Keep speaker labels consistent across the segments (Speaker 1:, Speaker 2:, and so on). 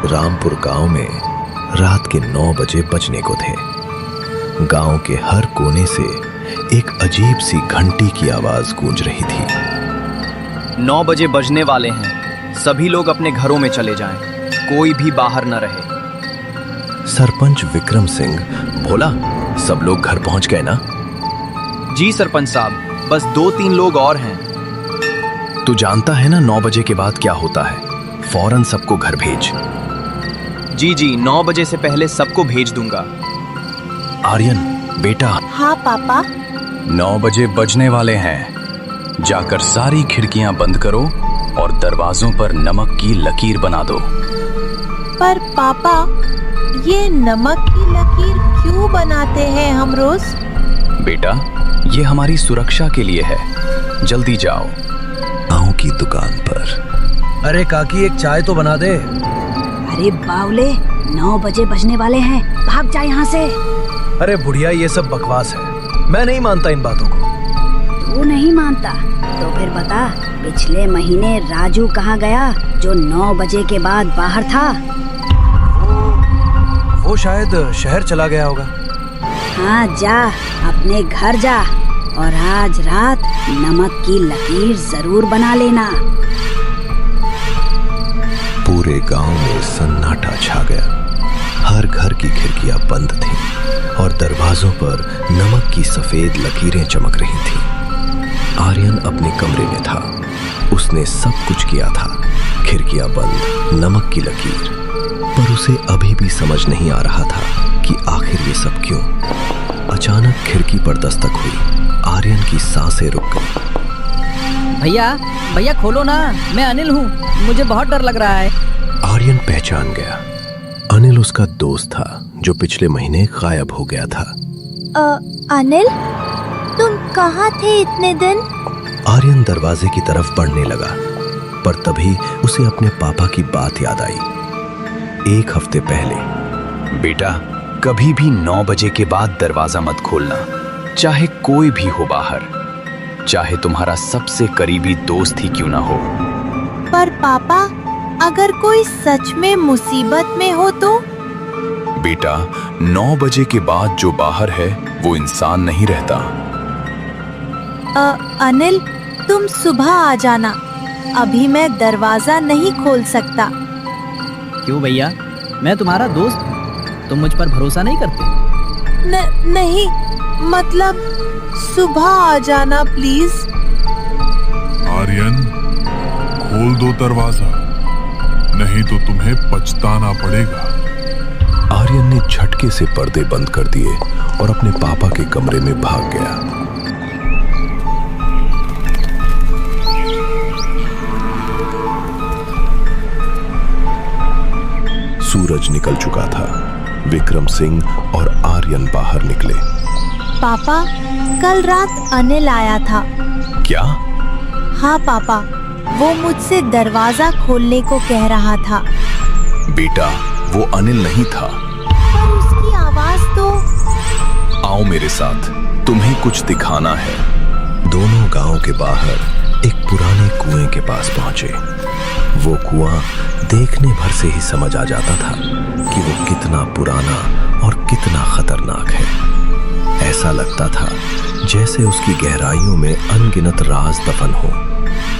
Speaker 1: रामपुर गांव में रात के 9 बजे बजने को थे। गांव के हर कोने से एक अजीब सी घंटी की आवाज गूंज रही थी।
Speaker 2: 9 बजे बजने वाले हैं, सभी लोग अपने घरों में चले जाएं, कोई भी बाहर न रहे।
Speaker 1: सरपंच विक्रम सिंह बोला, सब लोग घर पहुंच गए ना?
Speaker 2: जी सरपंच साहब, बस 2-3 लोग और हैं।
Speaker 1: तू जानता है ना 9 बजे के बाद क्या होता है? फौरन सबको घर भेज।
Speaker 2: जी 9 बजे से पहले सबको भेज दूंगा।
Speaker 1: आर्यन बेटा।
Speaker 3: हाँ पापा।
Speaker 4: 9 बजे बजने वाले हैं, जाकर सारी खिड़कियां बंद करो और दरवाजों पर नमक की लकीर बना दो।
Speaker 3: पर पापा, ये नमक की लकीर क्यों बनाते हैं हम रोज?
Speaker 4: बेटा, ये हमारी सुरक्षा के लिए है। जल्दी जाओ।
Speaker 1: गांव की दुकान पर।
Speaker 5: अरे काकी, एक चाय तो बना दे।
Speaker 6: अरे बावले, 9 बजे बजने वाले हैं, भाग जा यहाँ से।
Speaker 5: अरे बुढ़िया, ये सब बकवास है, मैं नहीं मानता इन बातों को।
Speaker 6: तू नहीं मानता तो फिर बता, पिछले महीने राजू कहाँ गया जो 9 बजे के बाद बाहर था?
Speaker 5: वो शायद शहर चला गया होगा।
Speaker 6: हाँ जा, अपने घर जा और आज रात नमक की लकीर जरूर बना लेना।
Speaker 1: पूरे गांव में सन्नाटा छा गया। हर घर की खिड़कियां बंद थीं और दरवाजों पर नमक की सफेद लकीरें चमक रही थीं। आर्यन अपने कमरे में था। उसने सब कुछ किया था, खिड़कियां बंद, नमक की लकीर, पर उसे अभी भी समझ नहीं आ रहा था कि आखिर ये सब क्यों। अचानक खिड़की पर दस्तक हुई। आर्यन की सांसें रुक गई।
Speaker 7: भैया खोलो ना, मैं अनिल हूँ, मुझे बहुत डर लग रहा है।
Speaker 1: आर्यन पहचान गया। अनिल उसका दोस्त था जो पिछले महीने गायब हो गया था।
Speaker 3: अनिल, तुम कहाँ थे इतने दिन?
Speaker 1: आर्यन दरवाजे की तरफ बढ़ने लगा, पर तभी उसे अपने पापा की बात याद आई। 1 हफ्ते पहले।
Speaker 4: बेटा, कभी भी 9 बजे के बाद दरवाजा मत खोलना, चाहे कोई भी हो बाहर, चाहे तुम्हारा सबसे करीबी दोस्त ही क्यों ना हो।
Speaker 3: पर पापा, अगर कोई सच में मुसीबत में हो तो?
Speaker 4: बेटा, 9 बजे के बाद जो बाहर है वो इंसान नहीं रहता।
Speaker 3: अनिल, तुम सुबह आ जाना, अभी मैं दरवाजा नहीं खोल सकता।
Speaker 7: क्यों भैया, मैं तुम्हारा दोस्त हूँ, तुम मुझ पर भरोसा नहीं करते?
Speaker 3: नहीं, मतलब सुबह आ जाना प्लीज।
Speaker 8: आर्यन, खोल दो दरवाजा, नहीं तो तुम्हें पछताना पड़ेगा।
Speaker 1: आर्यन ने झटके से पर्दे बंद कर दिए और अपने पापा के कमरे में भाग गया। सूरज निकल चुका था। विक्रम सिंह और आर्यन बाहर निकले।
Speaker 3: पापा, कल रात अनिल आया था।
Speaker 1: क्या?
Speaker 3: हाँ पापा, वो मुझसे दरवाजा खोलने को कह रहा था।
Speaker 1: बेटा, वो अनिल नहीं था।
Speaker 3: पर उसकी आवाज तो।
Speaker 1: आओ मेरे साथ, तुम्हें कुछ दिखाना है। दोनों गांव के बाहर एक पुराने कुएं के पास पहुंचे। वो कुआं देखने भर से ही समझ आ जाता था कि वो कितना पुराना और कितना खतरनाक है। ऐसा लगता था जैसे उसकी गहराइयों में अनगिनत राज दफन हो,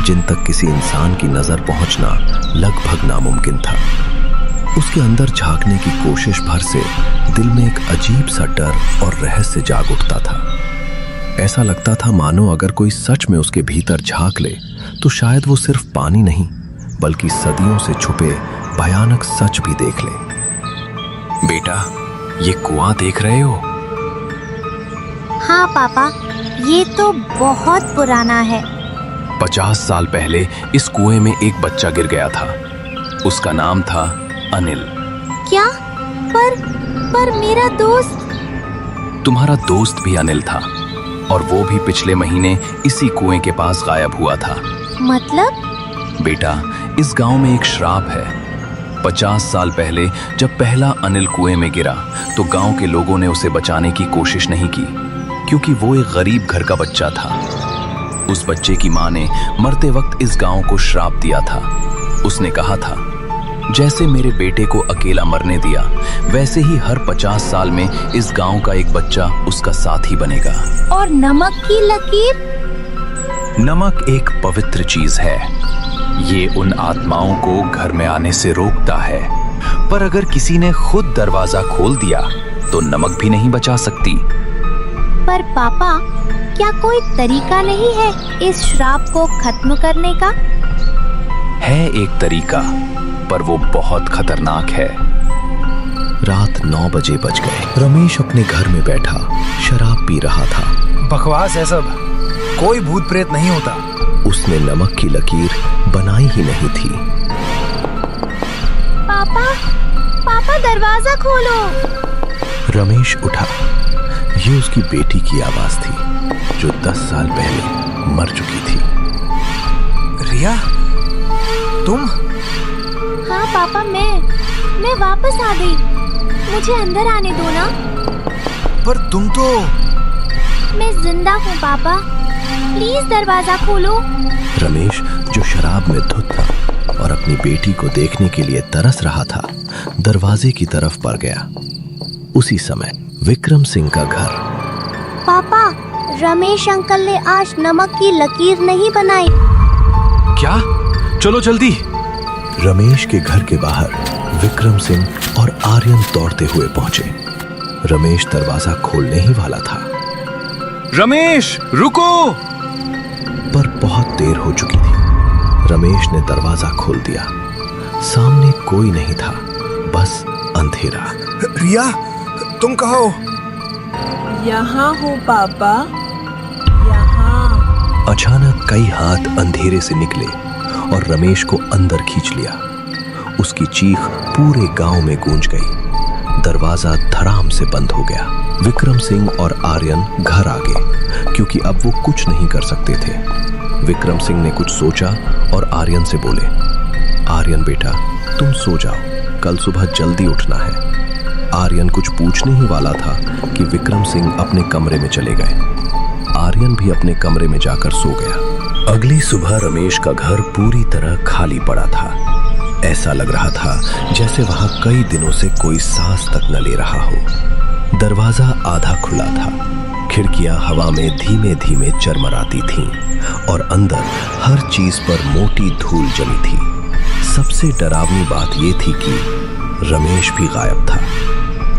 Speaker 1: जिन तक किसी इंसान की नजर पहुंचना लगभग नामुमकिन था। उसके अंदर झांकने की कोशिश भर से दिल में एक अजीब सा डर और रहस्य जाग उठता था। ऐसा लगता था मानो अगर कोई सच में उसके भीतर झांक ले तो शायद वो सिर्फ पानी नहीं बल्कि सदियों से छुपे भयानक सच भी देख ले।
Speaker 4: बेटा, ये कुआं देख रहे हो?
Speaker 3: हाँ पापा, ये तो बहुत पुराना है।
Speaker 4: 50 साल पहले इस कुएं में एक बच्चा गिर गया था। उसका नाम था अनिल।
Speaker 3: क्या? पर मेरा दोस्त?
Speaker 4: तुम्हारा दोस्त भी अनिल था और वो भी पिछले महीने इसी कुएं के पास गायब हुआ था।
Speaker 3: मतलब?
Speaker 4: बेटा, इस गांव में एक श्राप है। 50 साल पहले जब पहला अनिल कुएं में गिरा तो गांव के लोगों ने उसे बचाने की कोशिश नहीं की, क्योंकि वो एक गरीब घर का बच्चा था। उस बच्चे की मां ने मरते वक्त इस गांव को श्राप दिया था। उसने कहा था, जैसे मेरे बेटे को अकेला मरने दिया, वैसे ही हर 50 साल में इस गांव का एक बच्चा उसका साथी बनेगा।
Speaker 3: और नमक की लकीर?
Speaker 4: नमक एक पवित्र चीज है। ये उन आत्माओं को घर में आने से रोकता है, पर अगर किसी ने खुद दरवाजा खोल दिया तो नमक भी नहीं बचा सकती।
Speaker 3: पर पापा, क्या कोई तरीका नहीं है इस श्राप को खत्म करने का?
Speaker 4: है एक तरीका, पर वो बहुत खतरनाक है।
Speaker 1: रात 9 बजे बज गए। रमेश अपने घर में बैठा शराब पी रहा था।
Speaker 5: बकवास है सब, कोई भूत प्रेत नहीं होता।
Speaker 1: उसने नमक की लकीर बनाई ही नहीं थी।
Speaker 3: पापा, पापा दरवाजा खोलो।
Speaker 1: रमेश उठा। ये उसकी बेटी की आवाज थी, जो 10 साल पहले मर चुकी थी।
Speaker 5: रिया, तुम?
Speaker 3: हाँ पापा, मैं वापस आ गई। मुझे अंदर आने दो ना।
Speaker 5: पर तुम तो...
Speaker 3: मैं जिंदा हूँ पापा, प्लीज दरवाजा खोलो।
Speaker 1: रमेश, जो शराब में धुत था और अपनी बेटी को देखने के लिए तरस रहा था, दरवाजे की तरफ बढ़ गया। उसी समय विक्रम सिंह का घर।
Speaker 3: पापा, रमेश अंकल ने आज नमक की लकीर नहीं बनाई।
Speaker 4: क्या? चलो जल्दी।
Speaker 1: रमेश के घर के बाहर विक्रम सिंह और आर्यन दौड़ते हुए पहुंचे। रमेश दरवाजा खोलने ही वाला था,
Speaker 4: रमेश रुको!
Speaker 1: पर बहुत देर हो चुकी थी। रमेश ने दरवाजा खोल दिया। सामने कोई नहीं था, बस अंधेरा।
Speaker 5: रिया, तुम कहाँ हो?
Speaker 3: यहाँ हूँ पापा, यहाँ।
Speaker 1: अचानक कई हाथ अंधेरे से निकले और रमेश को अंदर खींच लिया। उसकी चीख पूरे गांव में गूंज गई। दरवाजा धड़ाम से बंद हो गया। विक्रम सिंह और आर्यन घर आ गए, क्योंकि अब वो कुछ नहीं कर सकते थे। विक्रम सिंह ने कुछ सोचा और आर्यन से बोले, आर्यन बेटा, तुम सो जाओ, कल सुबह जल्दी उठना है। आर्यन कुछ पूछने ही वाला था कि विक्रम सिंह अपने कमरे में चले गए। आर्यन भी अपने कमरे में जाकर सो गया। अगली सुबह रमेश का घर पूरी तरह खाली पड़ा था। ऐसा लग रहा था जैसे वहां कई दिनों से कोई सांस तक न ले रहा हो। दरवाजा आधा खुला था, खिड़कियां हवा में धीमे धीमे चरमराती थीं और अंदर हर चीज पर मोटी धूल जमी थी। सबसे डरावनी बात यह थी कि रमेश भी गायब था,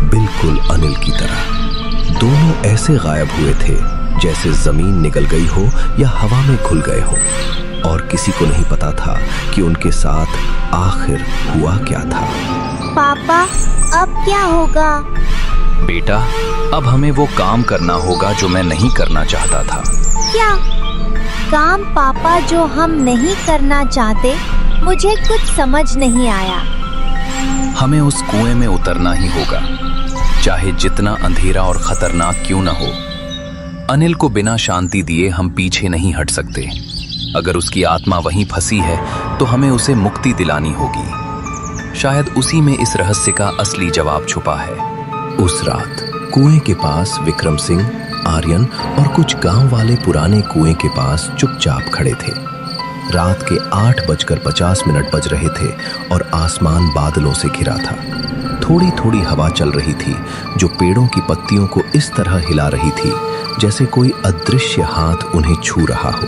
Speaker 1: बिल्कुल अनिल की तरह। दोनों ऐसे गायब हुए थे जैसे जमीन निगल गई हो या हवा में घुल गए हो, और किसी को नहीं पता था कि उनके साथ आखिर हुआ क्या था।
Speaker 3: पापा, अब क्या होगा?
Speaker 4: बेटा, अब हमें वो काम करना होगा जो मैं नहीं करना चाहता था।
Speaker 3: क्या काम पापा जो हम नहीं करना चाहते? मुझे कुछ समझ नहीं आया।
Speaker 4: हमें उस कुएं में उतरना ही होगा, चाहे जितना अंधेरा और खतरनाक क्यों न हो। अनिल को बिना शांति दिए हम पीछे नहीं हट सकते। अगर उसकी आत्मा वहीं फंसी है तो हमें उसे मुक्ति दिलानी होगी। शायद उसी में इस रहस्य का असली जवाब छुपा है।
Speaker 1: उस रात कुएं के पास विक्रम सिंह, आर्यन और कुछ गांव वाले पुराने कुएं के पास चुपचाप खड़े थे। रात के 8:50 बज रहे थे और आसमान बादलों से घिरा था। थोड़ी थोड़ी हवा चल रही थी, जो पेड़ों की पत्तियों को इस तरह हिला रही थी जैसे कोई अदृश्य हाथ उन्हें छू रहा हो।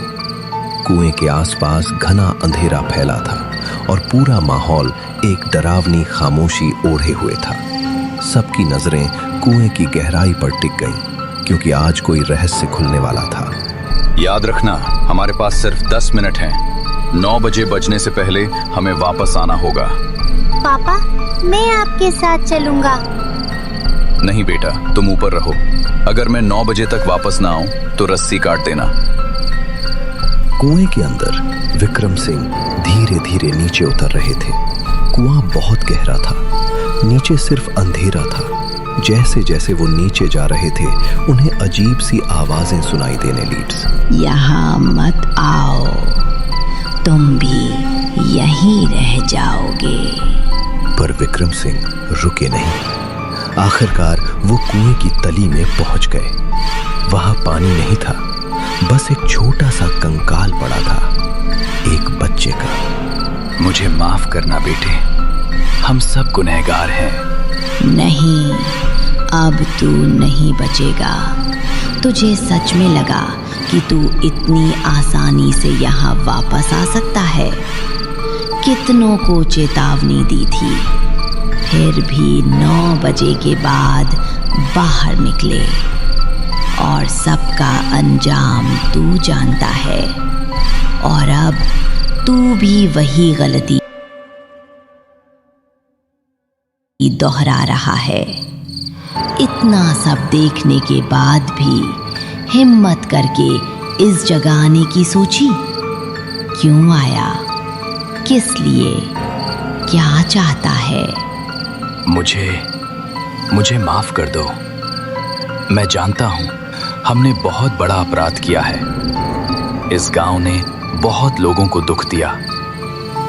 Speaker 1: कुएं के आसपास घना अंधेरा फैला था और पूरा माहौल एक डरावनी खामोशी ओढ़े हुए था। सबकी नजरें कुएं की गहराई पर टिक गईं, क्योंकि आज कोई रहस्य खुलने वाला था।
Speaker 4: याद रखना, हमारे पास सिर्फ 10 मिनट हैं। 9 बजे बजने से पहले हमें वापस आना होगा।
Speaker 3: पापा, मैं आपके साथ चलूंगा।
Speaker 4: नहीं बेटा, तुम ऊपर रहो। अगर मैं 9 बजे तक वापस ना आऊं तो रस्सी काट देना।
Speaker 1: कुएं के अंदर विक्रम सिंह धीरे धीरे नीचे उतर रहे थे। कुआं बहुत गहरा था, नीचे सिर्फ अंधेरा था। जैसे जैसे वो नीचे जा रहे थे, उन्हें अजीब सी आवाजें सुनाई देने लीड।
Speaker 6: यहाँ मत आओ, तुम भी यहीं रह जाओगे।
Speaker 1: पर विक्रम सिंह रुके नहीं। आखिरकार वो कुएं की तली में पहुंच गए। वहां पानी नहीं था, बस एक छोटा सा कंकाल पड़ा था, एक बच्चे का।
Speaker 4: मुझे माफ करना बेटे, हम सब गुनहगार हैं।
Speaker 6: नहीं, अब तू नहीं बचेगा। तुझे सच में लगा कि तू इतनी आसानी से यहाँ वापस आ सकता है? कितनों को चेतावनी दी थी, फिर भी 9 बजे के बाद बाहर निकले, और सबका अंजाम तू जानता है। और अब तू भी वही गलती दोहरा रहा है। इतना सब देखने के बाद भी हिम्मत करके इस जगह आने की सोची? क्यों आया? किस लिए? क्या चाहता है?
Speaker 4: मुझे माफ कर दो। मैं जानता हूं हमने बहुत बड़ा अपराध किया है। इस गांव ने बहुत लोगों को दुख दिया,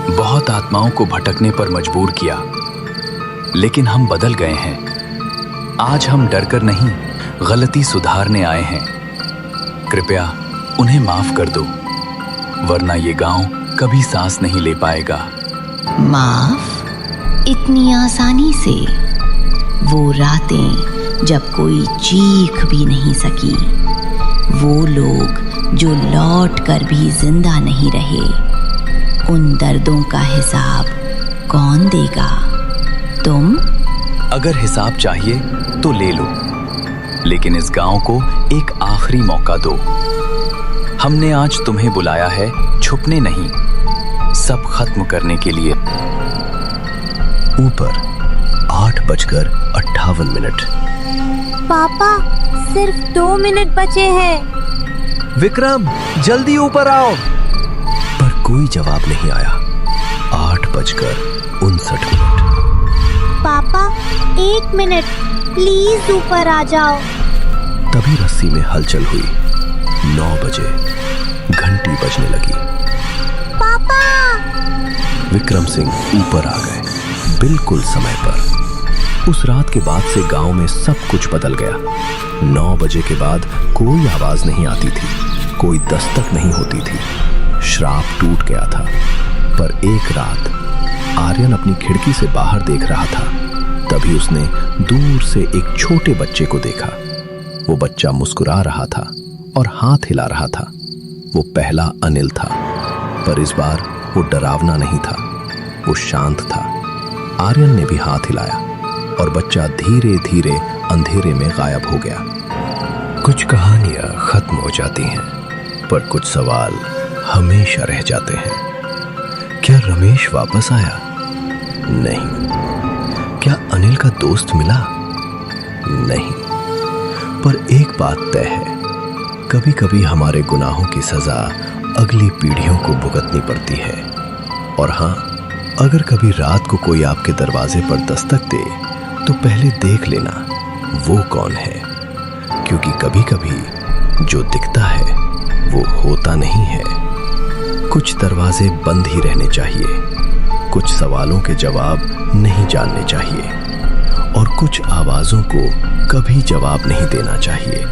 Speaker 4: बहुत आत्माओं को भटकने पर मजबूर किया, लेकिन हम बदल गए हैं। आज हम डरकर नहीं, गलती सुधारने आए हैं। कृपया उन्हें माफ कर दो, वरना ये गांव कभी सांस नहीं ले पाएगा।
Speaker 6: माफ? इतनी आसानी से? वो रातें जब कोई चीख भी नहीं सकी, वो लोग जो लौट कर भी जिंदा नहीं रहे, उन दर्दों का हिसाब कौन देगा? तुम?
Speaker 4: अगर हिसाब चाहिए तो ले लो, लेकिन इस गांव को एक आखिरी मौका दो। हमने आज तुम्हें बुलाया है छुपने नहीं, सब खत्म करने के लिए।
Speaker 1: ऊपर 8:58।
Speaker 3: पापा, सिर्फ 2 मिनट बचे हैं।
Speaker 5: विक्रम, जल्दी ऊपर आओ।
Speaker 1: पर कोई जवाब नहीं आया। 8:59।
Speaker 3: पापा, 1 मिनट, प्लीज ऊपर आ जाओ।
Speaker 1: तभी रस्सी में हलचल हुई। 9 बजे घंटी बजने लगी।
Speaker 3: पापा!
Speaker 1: विक्रम सिंह ऊपर आ गए, बिल्कुल समय पर। उस रात के बाद से गांव में सब कुछ बदल गया। 9 बजे के बाद कोई आवाज नहीं आती थी, कोई दस्तक नहीं होती थी। श्राप टूट गया था। पर एक रात आर्यन अपनी खिड़की से बाहर देख रहा था। तभी उसने दूर से एक छोटे बच्चे को देखा। वो बच्चा मुस्कुरा रहा था और हाथ हिला रहा था। वो पहला अनिल था, पर इस बार वो डरावना नहीं था, वो शांत था। आर्यन ने भी हाथ हिलाया और बच्चा धीरे धीरे अंधेरे में गायब हो गया। कुछ कहानियां खत्म हो जाती हैं, पर कुछ सवाल हमेशा रह जाते हैं। क्या रमेश वापस आया? नहीं। क्या अनिल का दोस्त मिला? नहीं। पर एक बात तय है, कभी कभी हमारे गुनाहों की सजा अगली पीढ़ियों को भुगतनी पड़ती है। और हाँ, अगर कभी रात को कोई आपके दरवाजे पर दस्तक दे तो पहले देख लेना वो कौन है, क्योंकि कभी कभी जो दिखता है वो होता नहीं है। कुछ दरवाजे बंद ही रहने चाहिए, कुछ सवालों के जवाब नहीं जानने चाहिए, और कुछ आवाजों को कभी जवाब नहीं देना चाहिए।